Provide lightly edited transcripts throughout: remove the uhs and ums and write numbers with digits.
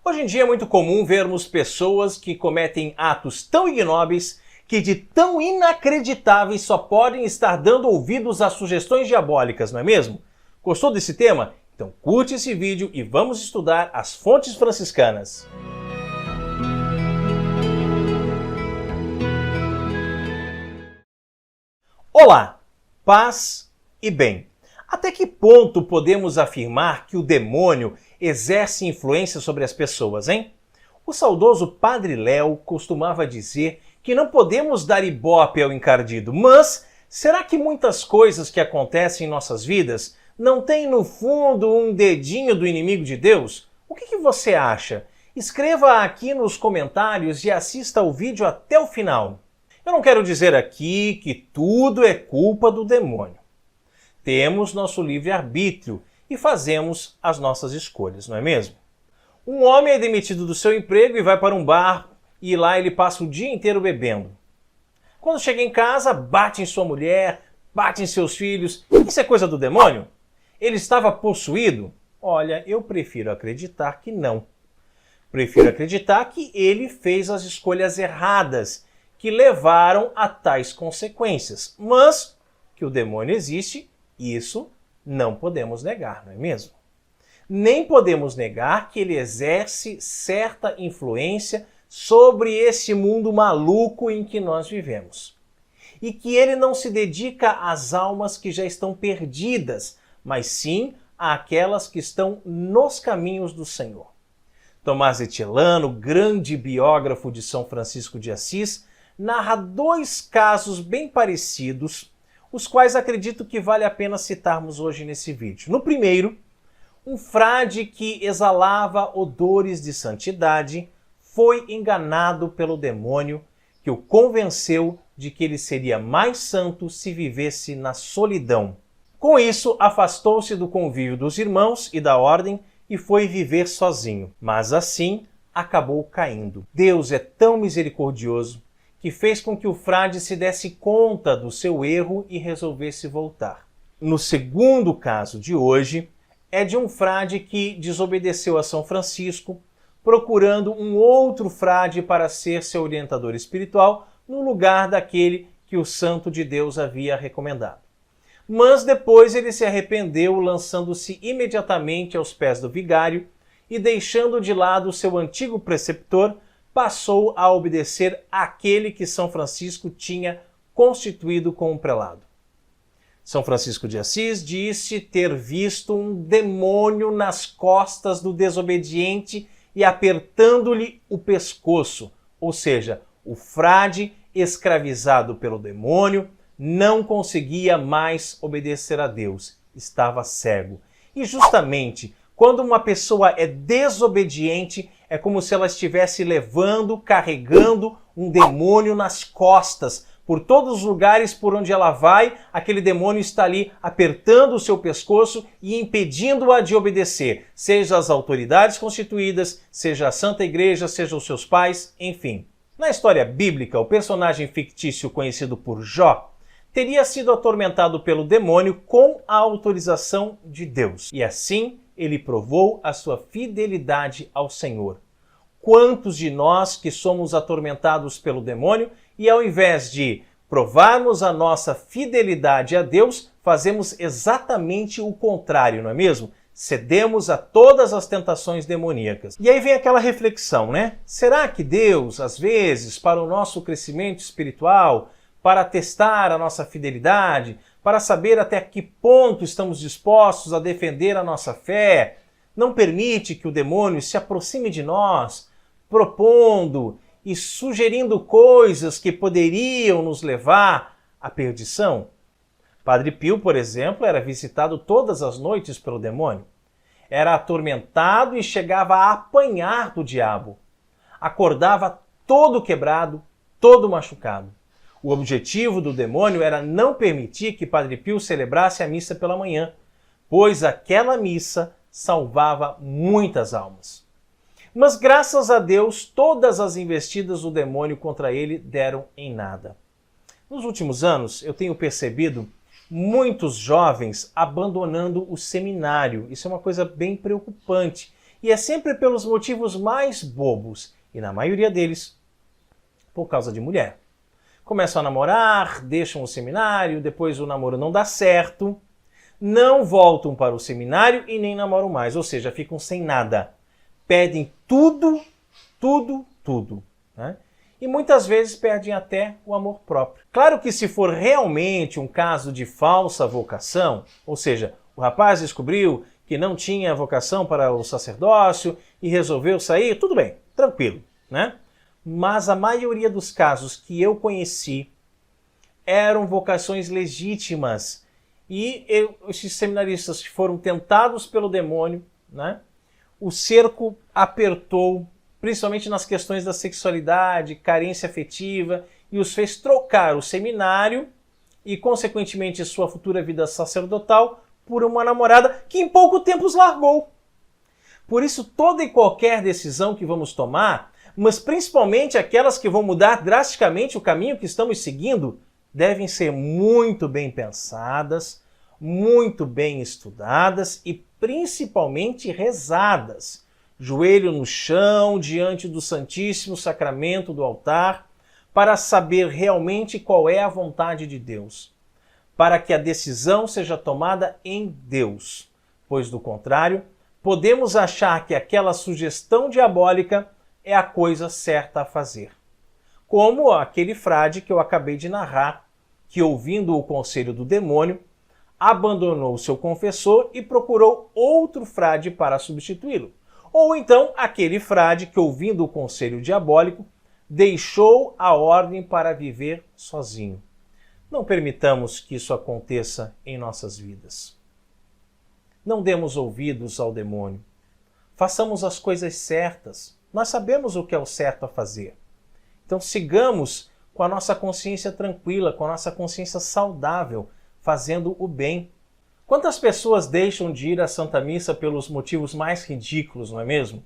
Hoje em dia é muito comum vermos pessoas que cometem atos tão ignóbeis que de tão inacreditáveis só podem estar dando ouvidos a sugestões diabólicas, não é mesmo? Gostou desse tema? Então curte esse vídeo e vamos estudar as fontes franciscanas. Olá, paz e bem. Até que ponto podemos afirmar que o demônio exerce influência sobre as pessoas, hein? O saudoso Padre Léo costumava dizer que não podemos dar ibope ao encardido, mas será que muitas coisas que acontecem em nossas vidas não têm no fundo um dedinho do inimigo de Deus? O que você acha? Escreva aqui nos comentários e assista ao vídeo até o final. Eu não quero dizer aqui que tudo é culpa do demônio. Temos nosso livre-arbítrio e fazemos as nossas escolhas, não é mesmo? Um homem é demitido do seu emprego e vai para um bar e lá ele passa o dia inteiro bebendo. Quando chega em casa, bate em sua mulher, bate em seus filhos. Isso é coisa do demônio? Ele estava possuído? Olha, eu prefiro acreditar que não. Prefiro acreditar que ele fez as escolhas erradas que levaram a tais consequências. Mas que o demônio existe, isso não podemos negar, não é mesmo? Nem podemos negar que ele exerce certa influência sobre esse mundo maluco em que nós vivemos. E que ele não se dedica às almas que já estão perdidas, mas sim àquelas que estão nos caminhos do Senhor. Tomás de Celano, grande biógrafo de São Francisco de Assis, narra dois casos bem parecidos, os quais acredito que vale a pena citarmos hoje nesse vídeo. No primeiro, um frade que exalava odores de santidade foi enganado pelo demônio que o convenceu de que ele seria mais santo se vivesse na solidão. Com isso, afastou-se do convívio dos irmãos e da ordem e foi viver sozinho. Mas assim, acabou caindo. Deus é tão misericordioso que fez com que o frade se desse conta do seu erro e resolvesse voltar. No segundo caso de hoje, é de um frade que desobedeceu a São Francisco, procurando um outro frade para ser seu orientador espiritual no lugar daquele que o santo de Deus havia recomendado. Mas depois ele se arrependeu, lançando-se imediatamente aos pés do vigário e deixando de lado seu antigo preceptor, passou a obedecer àquele que São Francisco tinha constituído como prelado. São Francisco de Assis disse ter visto um demônio nas costas do desobediente e apertando-lhe o pescoço, ou seja, o frade, escravizado pelo demônio, não conseguia mais obedecer a Deus, estava cego. E justamente quando uma pessoa é desobediente, é como se ela estivesse levando, carregando um demônio nas costas. Por todos os lugares por onde ela vai, aquele demônio está ali apertando o seu pescoço e impedindo-a de obedecer, seja as autoridades constituídas, seja a Santa Igreja, seja os seus pais, enfim. Na história bíblica, o personagem fictício conhecido por Jó teria sido atormentado pelo demônio com a autorização de Deus. E assim, ele provou a sua fidelidade ao Senhor. Quantos de nós que somos atormentados pelo demônio e ao invés de provarmos a nossa fidelidade a Deus, fazemos exatamente o contrário, não é mesmo? Cedemos a todas as tentações demoníacas. E aí vem aquela reflexão, né? Será que Deus, às vezes, para o nosso crescimento espiritual, para testar a nossa fidelidade, para saber até que ponto estamos dispostos a defender a nossa fé, não permite que o demônio se aproxime de nós, propondo e sugerindo coisas que poderiam nos levar à perdição? Padre Pio, por exemplo, era visitado todas as noites pelo demônio. Era atormentado e chegava a apanhar do diabo. Acordava todo quebrado, todo machucado. O objetivo do demônio era não permitir que Padre Pio celebrasse a missa pela manhã, pois aquela missa salvava muitas almas. Mas graças a Deus, todas as investidas do demônio contra ele deram em nada. Nos últimos anos, eu tenho percebido muitos jovens abandonando o seminário. Isso é uma coisa bem preocupante. E é sempre pelos motivos mais bobos, e na maioria deles, por causa de mulher. Começam a namorar, deixam o seminário, depois o namoro não dá certo, não voltam para o seminário e nem namoram mais, ou seja, ficam sem nada. Perdem tudo, né? E muitas vezes perdem até o amor próprio. Claro que se for realmente um caso de falsa vocação, ou seja, o rapaz descobriu que não tinha vocação para o sacerdócio e resolveu sair, tudo bem, tranquilo, né? Mas a maioria dos casos que eu conheci eram vocações legítimas e esses seminaristas que foram tentados pelo demônio, né? O cerco apertou, principalmente nas questões da sexualidade, carência afetiva, e os fez trocar o seminário e, consequentemente, sua futura vida sacerdotal por uma namorada que em pouco tempo os largou. Por isso, toda e qualquer decisão que vamos tomar, mas principalmente aquelas que vão mudar drasticamente o caminho que estamos seguindo, devem ser muito bem pensadas, muito bem estudadas e principalmente rezadas. Joelho no chão, diante do Santíssimo Sacramento do altar, para saber realmente qual é a vontade de Deus, para que a decisão seja tomada em Deus, pois do contrário, podemos achar que aquela sugestão diabólica é a coisa certa a fazer. Como aquele frade que eu acabei de narrar, que ouvindo o conselho do demônio, abandonou seu confessor e procurou outro frade para substituí-lo. Ou então aquele frade que, ouvindo o conselho diabólico, deixou a ordem para viver sozinho. Não permitamos que isso aconteça em nossas vidas. Não demos ouvidos ao demônio. Façamos as coisas certas. Nós sabemos o que é o certo a fazer. Então sigamos com a nossa consciência tranquila, com a nossa consciência saudável, fazendo o bem. Quantas pessoas deixam de ir à Santa Missa pelos motivos mais ridículos, não é mesmo?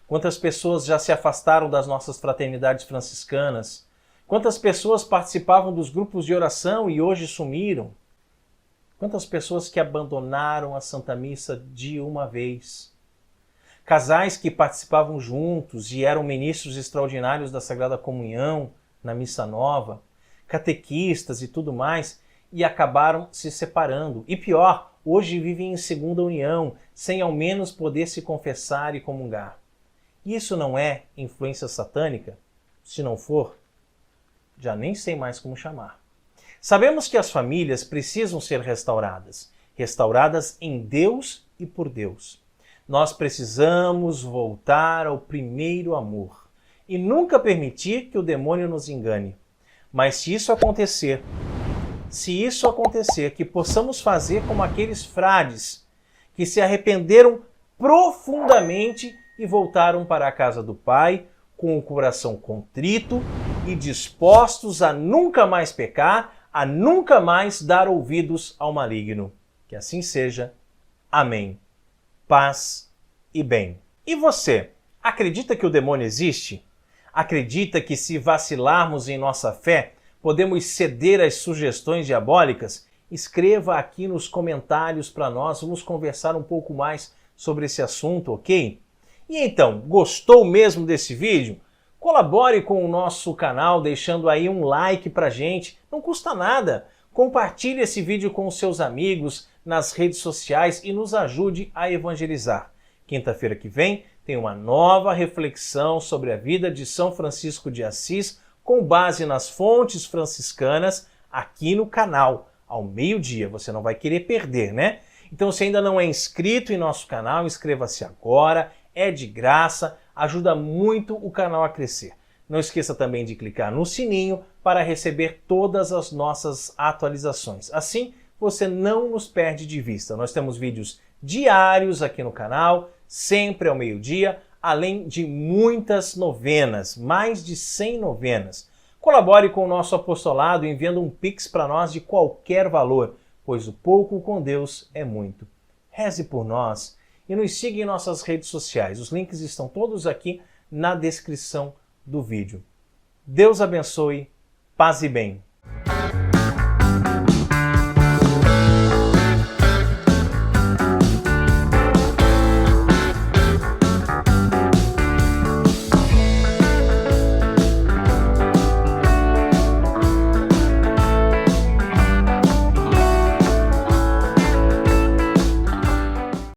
Quantas pessoas já se afastaram das nossas fraternidades franciscanas? Quantas pessoas participavam dos grupos de oração e hoje sumiram? Quantas pessoas que abandonaram a Santa Missa de uma vez? Casais que participavam juntos e eram ministros extraordinários da Sagrada Comunhão, na Missa Nova, catequistas e tudo mais, e acabaram se separando. E pior, hoje vivem em segunda união, sem ao menos poder se confessar e comungar. Isso não é influência satânica? Se não for, já nem sei mais como chamar. Sabemos que as famílias precisam ser restauradas, restauradas em Deus e por Deus. Nós precisamos voltar ao primeiro amor e nunca permitir que o demônio nos engane. Mas se isso acontecer, que possamos fazer como aqueles frades que se arrependeram profundamente e voltaram para a casa do Pai com o coração contrito e dispostos a nunca mais pecar, a nunca mais dar ouvidos ao maligno. Que assim seja. Amém. Paz e bem. E você, acredita que o demônio existe? Acredita que se vacilarmos em nossa fé, podemos ceder às sugestões diabólicas? Escreva aqui nos comentários para nós, vamos conversar um pouco mais sobre esse assunto, ok? E então, gostou mesmo desse vídeo? Colabore com o nosso canal deixando aí um like pra gente, não custa nada. Compartilhe esse vídeo com os seus amigos nas redes sociais e nos ajude a evangelizar. Quinta-feira que vem tem uma nova reflexão sobre a vida de São Francisco de Assis com base nas fontes franciscanas aqui no canal, ao meio-dia. Você não vai querer perder, né? Então, se ainda não é inscrito em nosso canal, inscreva-se agora, é de graça, ajuda muito o canal a crescer. Não esqueça também de clicar no sininho para receber todas as nossas atualizações. Assim, você não nos perde de vista. Nós temos vídeos diários aqui no canal, sempre ao meio-dia, além de muitas novenas, mais de 100 novenas. Colabore com o nosso apostolado enviando um Pix para nós de qualquer valor, pois o pouco com Deus é muito. Reze por nós e nos siga em nossas redes sociais. Os links estão todos aqui na descrição do vídeo. Deus abençoe, paz e bem.